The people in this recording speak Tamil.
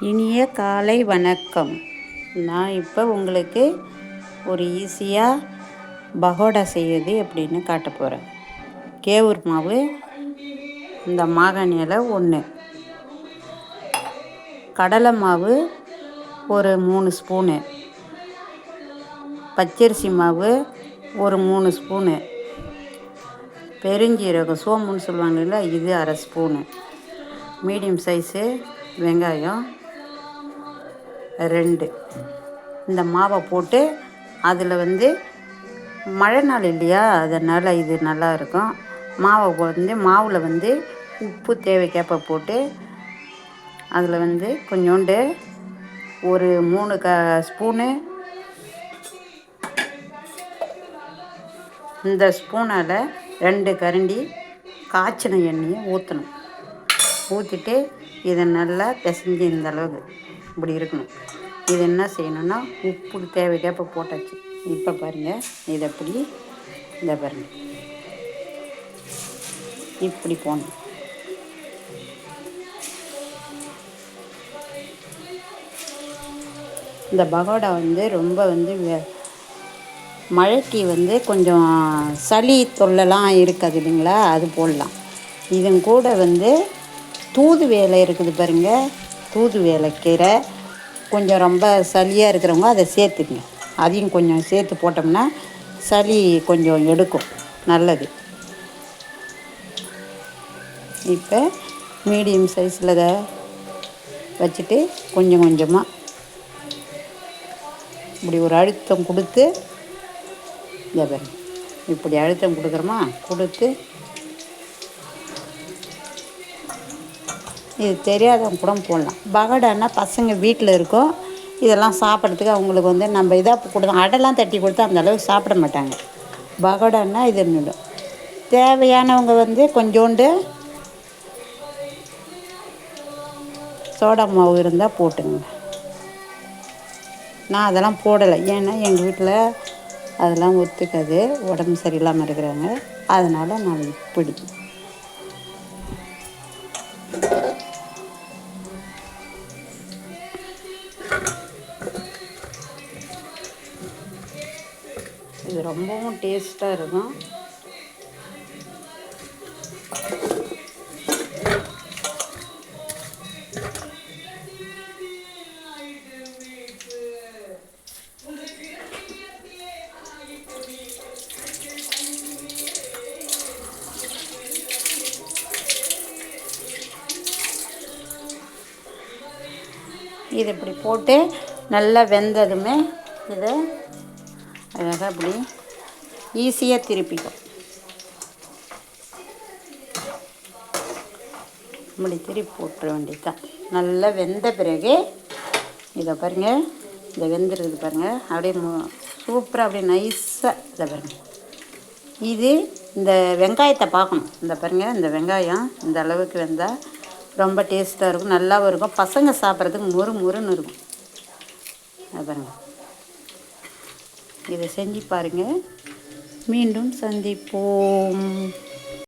இனிய காலை வணக்கம். நான் இப்போ உங்களுக்கு ஒரு ஈஸியாக பகோடா செய்யுது எப்படின்னு காட்ட போகிறேன். கேவுர் மாவு, இந்த மாகாணி இலை 1, கடலை மாவு ஒரு 3 ஸ்பூனு, பச்சரிசி மாவு ஒரு 3 ஸ்பூனு, பெருஞ்சீரகம் சோம்புன்னு சொல்லுவாங்கல்ல, இது 1/2 ஸ்பூனு, மீடியம் சைஸு வெங்காயம் 2. இந்த மாவை போட்டு அதில் மழை நாள் இல்லையா, அதனால் இது நல்லா இருக்கும். மாவில் உப்பு தேவைக்கேற்ப போட்டு அதில் கொஞ்சோண்டு ஒரு 3 ஸ்பூனு, இந்த ஸ்பூனால் 2 கரண்டி காய்ச்சின எண்ணெயை ஊற்றணும். ஊற்றிட்டு இதை நல்லா பிசைஞ்சு இந்த அளவுக்கு இப்படி இருக்கணும். இது என்ன செய்யணும்னா, உப்பு தேவைக்கேற்ப போட்டாச்சு. இப்போ பாருங்கள், இதை எப்படி இதை பாருங்கள், இப்படி போடணும். இந்த பகோடா ரொம்ப மழைக்கு கொஞ்சம் சளி தொல்லைலாம் இருக்காது இல்லைங்களா, அது போடலாம். இதன் கூட தூது வேலை இருக்குது பாருங்கள், தூது வேலை கீரை கொஞ்சம் ரொம்ப சளியாக இருக்கிறவங்க அதை சேர்த்துக்குங்க. அதையும் கொஞ்சம் சேர்த்து போட்டோம்னா சளி கொஞ்சம் எடுக்கும், நல்லது. இப்போ மீடியம் சைஸில் இதை வச்சுட்டு கொஞ்சம் கொஞ்சமாக இப்படி ஒரு அழுத்தம் கொடுத்து, இதை பாருங்க, இப்படி அழுத்தம் கொடுக்குறோமா, கொடுத்து இது தெரியாதவங்க கூட போடலாம். பகோடான்னா பசங்க வீட்டில் இருக்கும், இதெல்லாம் சாப்பிட்றதுக்கு அவங்களுக்கு நம்ம இதாக கொடுத்தோம், அடைலாம் தட்டி கொடுத்தா அந்தளவுக்கு சாப்பிட மாட்டாங்க. பகோடான்னா இது நிடும். தேவையானவங்க கொஞ்சோண்டு சோடா மாவு இருந்தால் போட்டுங்க. நான் அதெல்லாம் போடலை, ஏன்னா எங்கள் வீட்டில் அதெல்லாம் ஒத்துக்காது, உடம்பு சரியில்லாமல் இருக்கிறாங்க. அதனால் நான் இப்படி இது ரொம்பவும் டேஸ்ட்டாக இருக்கும். இது இப்படி போட்டு நல்லா வெந்ததுமே இதை அழகாக இப்படி ஈஸியாக திருப்பிக்கும். இப்படி திருப்பி போட்டுற வேண்டியதுதான். நல்லா வெந்த பிறகு இதை பாருங்கள், இதை வெந்துருக்குது பாருங்கள், அப்படியே சூப்பராக அப்படியே நைஸாக இதை பாருங்கள். இது இந்த வெங்காயத்தை பார்க்கணும். இந்த பாருங்கள், இந்த வெங்காயம் இந்த அளவுக்கு வெந்தால் ரொம்ப டேஸ்ட்டாக இருக்கும், நல்லாவும் இருக்கும். பசங்க சாப்பிட்றதுக்கு முறுன்னு இருக்கும். அது பாருங்கள், இதை செஞ்சு பாருங்கள். மீண்டும் சந்திப்போம்.